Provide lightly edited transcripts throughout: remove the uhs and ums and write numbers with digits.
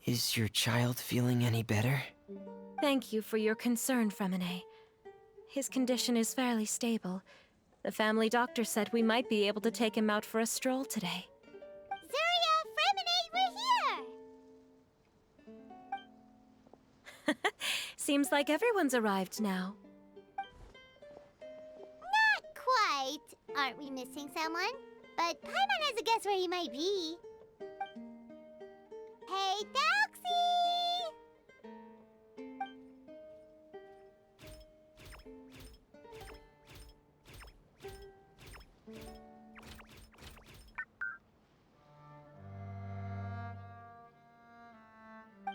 Is your child feeling any better? Thank you for your concern, Freminet. His condition is fairly stable. The family doctor said we might be able to take him out for a stroll today. Zuria, Freminet, we're here! Seems like everyone's arrived now. Not quite. Aren't we missing someone? But Paimon has a guess where he might be. Hey, Thelxie!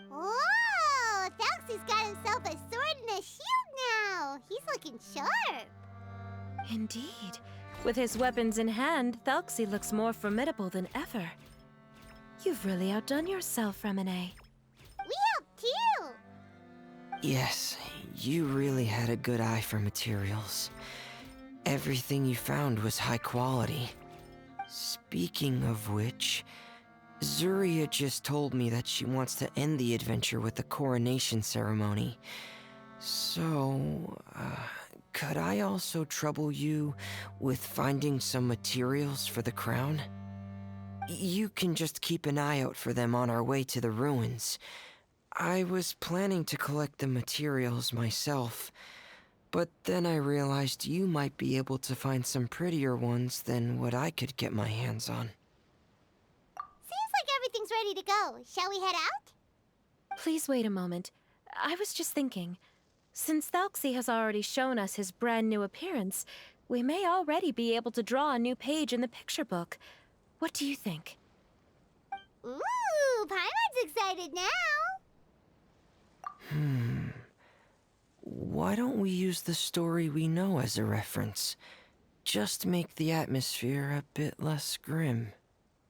Whoa! Thelxie's got himself a sword and a shield now! He's looking sharp! Indeed. With his weapons in hand, Thelxie looks more formidable than ever. You've really outdone yourself, Freminet. We helped too! Yes, you really had a good eye for materials. Everything you found was high quality. Speaking of which, Zuria just told me that she wants to end the adventure with the coronation ceremony. So, could I also trouble you with finding some materials for the crown? You can just keep an eye out for them on our way to the ruins. I was planning to collect the materials myself, but then I realized you might be able to find some prettier ones than what I could get my hands on. Seems like everything's ready to go. Shall we head out? Please wait a moment. I was just thinking. Since Thelxie has already shown us his brand new appearance, we may already be able to draw a new page in the picture book. What do you think? Ooh, Paimon's excited now! Why don't we use the story we know as a reference? Just make the atmosphere a bit less grim.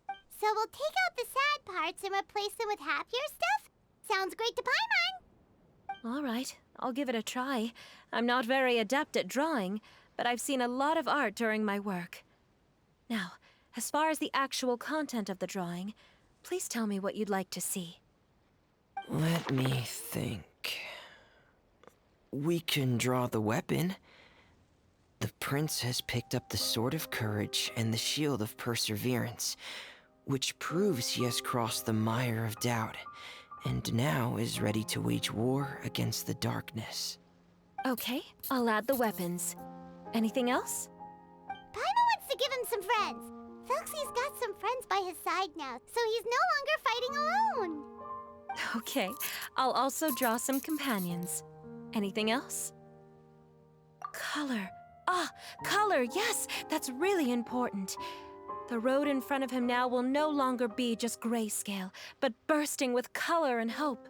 So we'll take out the sad parts and replace them with happier stuff? Sounds great to Paimon! All right, I'll give it a try. I'm not very adept at drawing, but I've seen a lot of art during my work. Now, as far as the actual content of the drawing, please tell me what you'd like to see. Let me think. We can draw the weapon. The prince has picked up the Sword of Courage and the Shield of Perseverance, which proves he has crossed the mire of doubt, and now is ready to wage war against the darkness. Okay, I'll add the weapons. Anything else? Paimon wants to give him some friends. Thelxie's got some friends by his side now, so he's no longer fighting alone. Okay, I'll also draw some companions. Anything else? Color. Ah, color, yes, that's really important. The road in front of him now will no longer be just grayscale, but bursting with color and hope.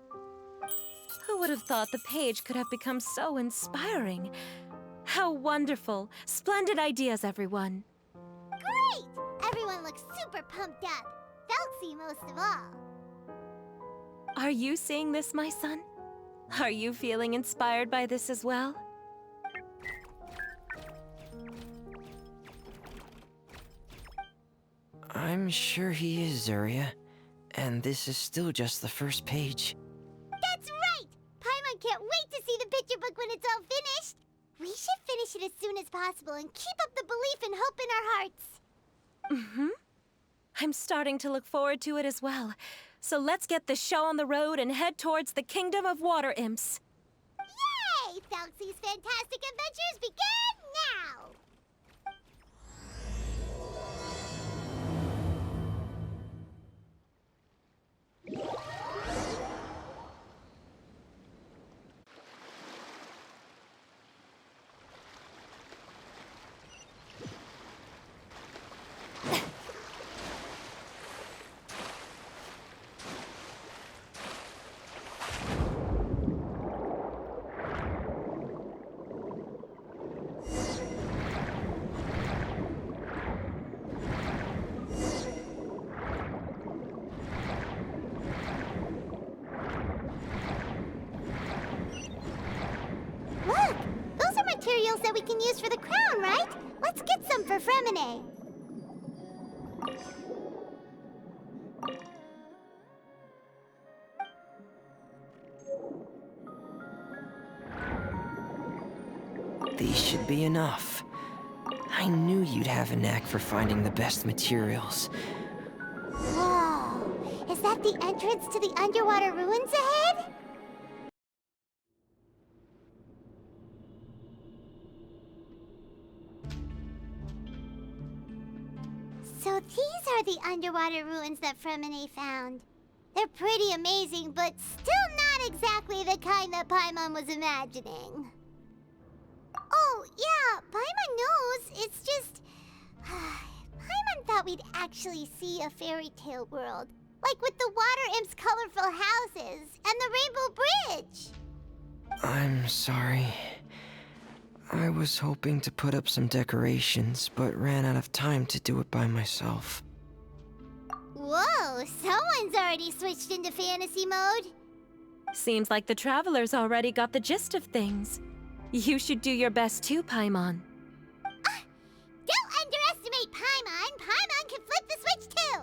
Who would have thought the page could have become so inspiring? How wonderful! Splendid ideas, everyone. Great! Everyone looks super pumped up. Thelxie most of all. Are you seeing this, my son? Are you feeling inspired by this as well? I'm sure he is, Zuria. And this is still just the first page. That's right! Paimon can't wait to see the picture book when it's all finished. We should finish it as soon as possible and keep up the belief and hope in our hearts. I'm starting to look forward to it as well. So let's get the show on the road and head towards the Kingdom of Water Imps. Yay! Thelxie's fantastic adventures begin now! Look! Those are materials that we can use for the crown, right? Let's get some for Freminet. These should be enough. I knew you'd have a knack for finding the best materials. Whoa! Is that the entrance to the underwater ruins ahead? So these are the underwater ruins that Freminet found. They're pretty amazing, but still not exactly the kind that Paimon was imagining. Oh, yeah, Paimon knows. It's just... Paimon thought we'd actually see a fairy tale world. Like with the water imps' colorful houses and the Rainbow Bridge. I'm sorry. I was hoping to put up some decorations, but ran out of time to do it by myself. Whoa, someone's already switched into fantasy mode. Seems like the travelers already got the gist of things. You should do your best too, Paimon. Don't underestimate Paimon. Paimon can flip the switch too.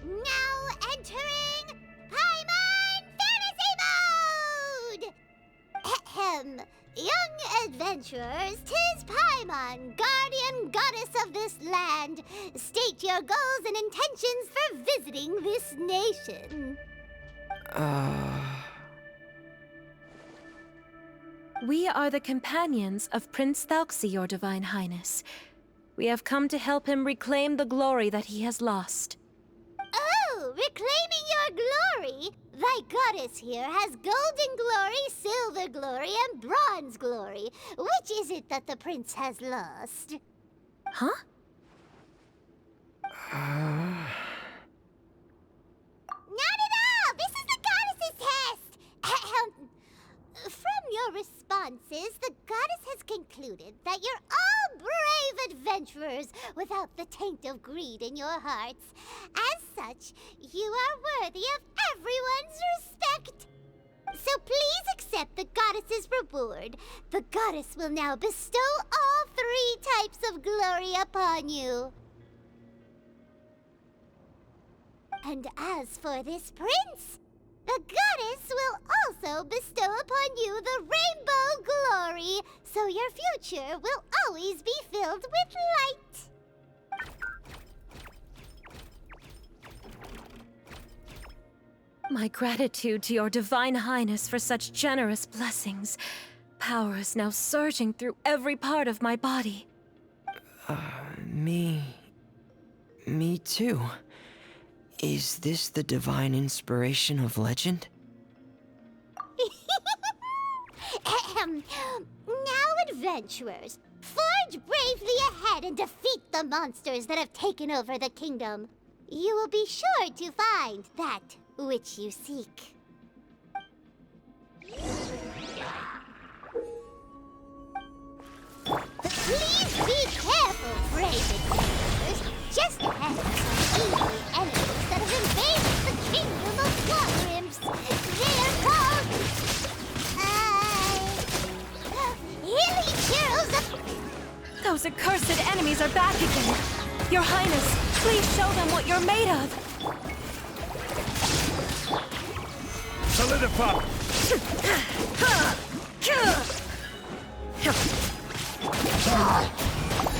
Now entering Paimon Fantasy Mode! Ahem. Young adventurers, 'tis Paimon, guardian goddess of this land. State your goals and intentions for visiting this nation. We are the companions of Prince Thelxie, your Divine Highness. We have come to help him reclaim the glory that he has lost. Oh, reclaiming your glory? Thy goddess here has golden glory, silver glory, and bronze glory. Which is it that the prince has lost? Huh? Not at all! This is the goddess's test! Ahem. From your responses, the goddess has concluded that you're all brave adventurers without the taint of greed in your hearts. As such, you are worthy of everyone's respect. So please accept the goddess's reward. The goddess will now bestow all 3 types of glory upon you. And as for this prince, the goddess will also bestow upon you the rainbow glory, so your future will always be filled with light. My gratitude to your Divine Highness for such generous blessings. Power is now surging through every part of my body. Me too. Is this the divine inspiration of legend? Now, adventurers, forge bravely ahead and defeat the monsters that have taken over the kingdom. You will be sure to find that which you seek. Please be careful, brave adventurers. Just ahead are some evil enemies that have invaded the kingdom of water imps. They are called... Hilly Heroes of... Those accursed enemies are back again. Your Highness, please show them what you're made of. Solidify!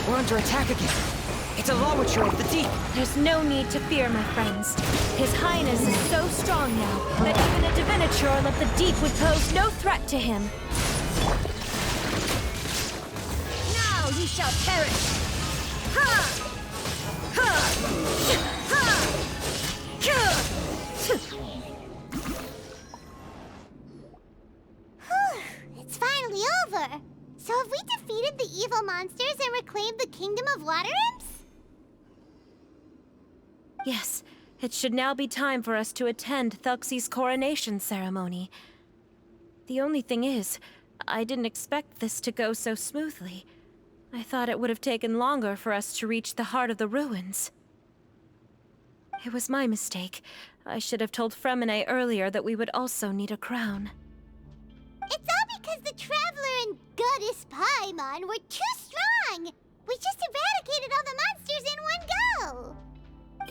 We're under attack again. It's a Lawitcher of the deep. There's no need to fear, my friends. His Highness is so strong now that even a diviniture of the deep would pose no threat to him. Now ye shall perish! Ha! Ha! Ha! It's finally over. So have we defeated the evil monsters and reclaimed the kingdom of water imps? Yes, it should now be time for us to attend Thelxie's coronation ceremony. The only thing is, I didn't expect this to go so smoothly. I thought it would have taken longer for us to reach the heart of the ruins. It was my mistake. I should have told Freminet earlier that we would also need a crown. It's all because the Traveler and Goddess Paimon were too strong! We just eradicated all the monsters in one go!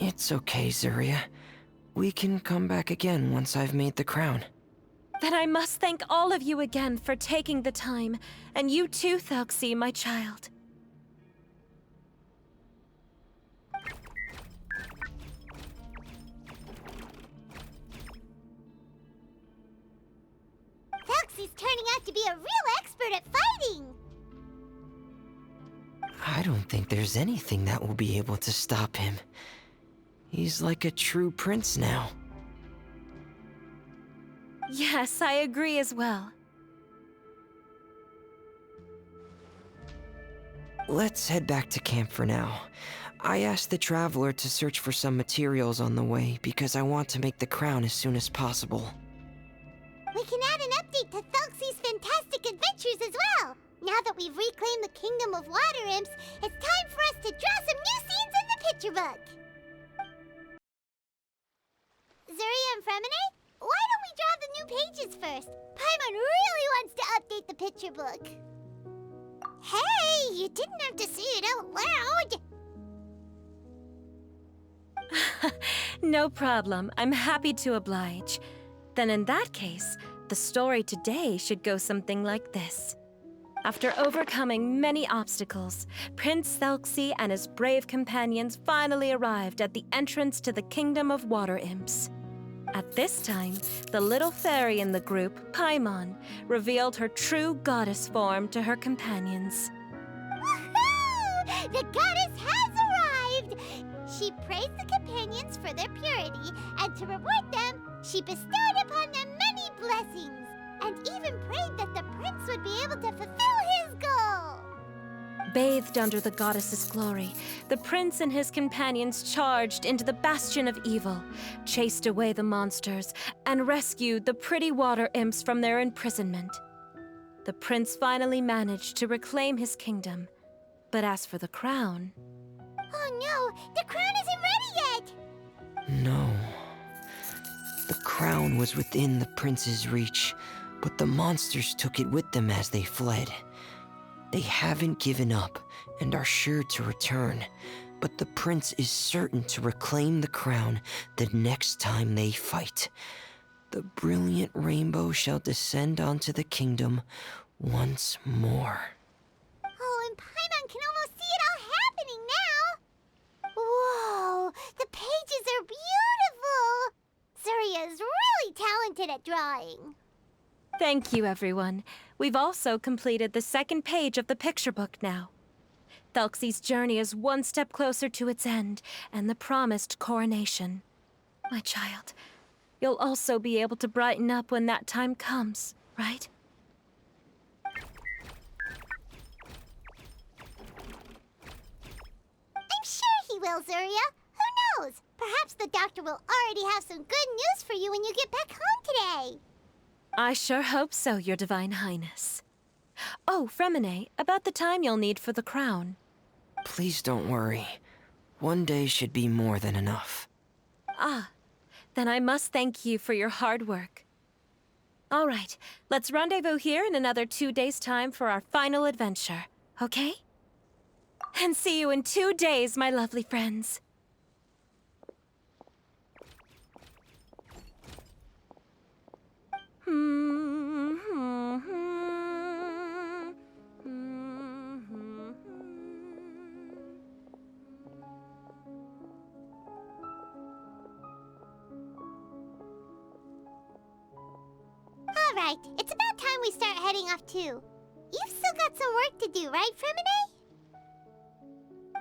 It's okay, Zuria. We can come back again once I've made the crown. Then I must thank all of you again for taking the time, and you too, Thelxie, my child. Thelxie's turning out to be a real expert at fighting! I don't think there's anything that will be able to stop him. He's like a true prince now. Yes, I agree as well. Let's head back to camp for now. I asked the traveler to search for some materials on the way because I want to make the crown as soon as possible. We can add an update to Thelxie's fantastic adventures as well! Now that we've reclaimed the Kingdom of Water Imps, it's time for us to draw some new scenes in the picture book! Zuria and Freminet, why don't we draw the new pages first? Paimon really wants to update the picture book. Hey, you didn't have to say it out loud! No problem. I'm happy to oblige. Then in that case, the story today should go something like this. After overcoming many obstacles, Prince Thelxie and his brave companions finally arrived at the entrance to the Kingdom of Water Imps. At this time, the little fairy in the group, Paimon, revealed her true goddess form to her companions. Woohoo! The goddess has arrived! She praised the companions for their purity, and to reward them, she bestowed upon them many blessings, and even prayed that the prince would be able to fulfill his goal. Bathed under the goddess's glory, the prince and his companions charged into the bastion of evil, chased away the monsters, and rescued the pretty water imps from their imprisonment. The prince finally managed to reclaim his kingdom, but as for the crown... Oh no, the crown isn't ready yet! No. The crown was within the prince's reach, but the monsters took it with them as they fled. They haven't given up and are sure to return, but the prince is certain to reclaim the crown the next time they fight. The brilliant rainbow shall descend onto the kingdom once more. Oh, and Paimon can almost see it all happening now! Whoa, the pages are beautiful! Zuria is really talented at drawing. Thank you, everyone. We've also completed the second page of the picture book now. Thelxie's journey is one step closer to its end and the promised coronation. My child, you'll also be able to brighten up when that time comes, right? I'm sure he will, Zuria. Who knows? Perhaps the doctor will already have some good news for you when you get back home today. I sure hope so, Your Divine Highness. Oh, Freminet, about the time you'll need for the crown. Please don't worry. One day should be more than enough. Ah, then I must thank you for your hard work. All right, let's rendezvous here in another 2 days' time for our final adventure, okay? And see you in 2 days, my lovely friends. All right, it's about time we start heading off too. You've still got some work to do, right, Freminet?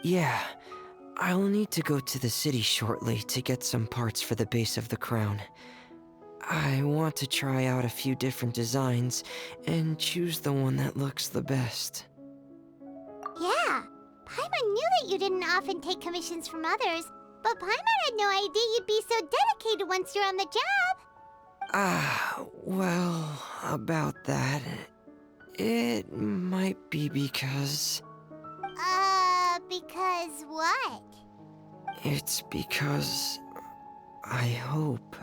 Yeah, I'll need to go to the city shortly to get some parts for the base of the crown. I want to try out a few different designs and choose the one that looks the best. Yeah, Paimon knew that you didn't often take commissions from others, but Paimon had no idea you'd be so dedicated once you're on the job. Well, about that, it might be because... Because what? It's because... I hope...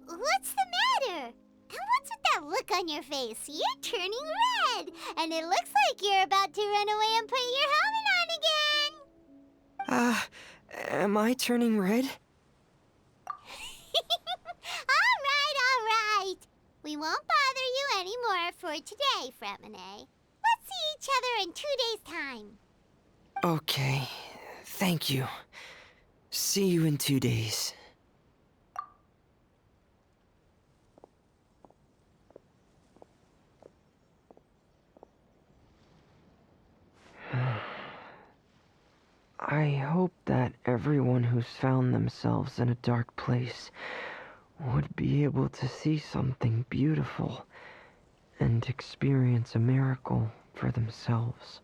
What's the matter? And what's with that look on your face? You're turning red, and it looks like you're about to run away and put your helmet on again. Am I turning red? All We won't bother you anymore for today, Freminet. Let's see each other in 2 days' time. Okay, thank you. See you in 2 days. I hope that everyone who's found themselves in a dark place would be able to see something beautiful and experience a miracle for themselves.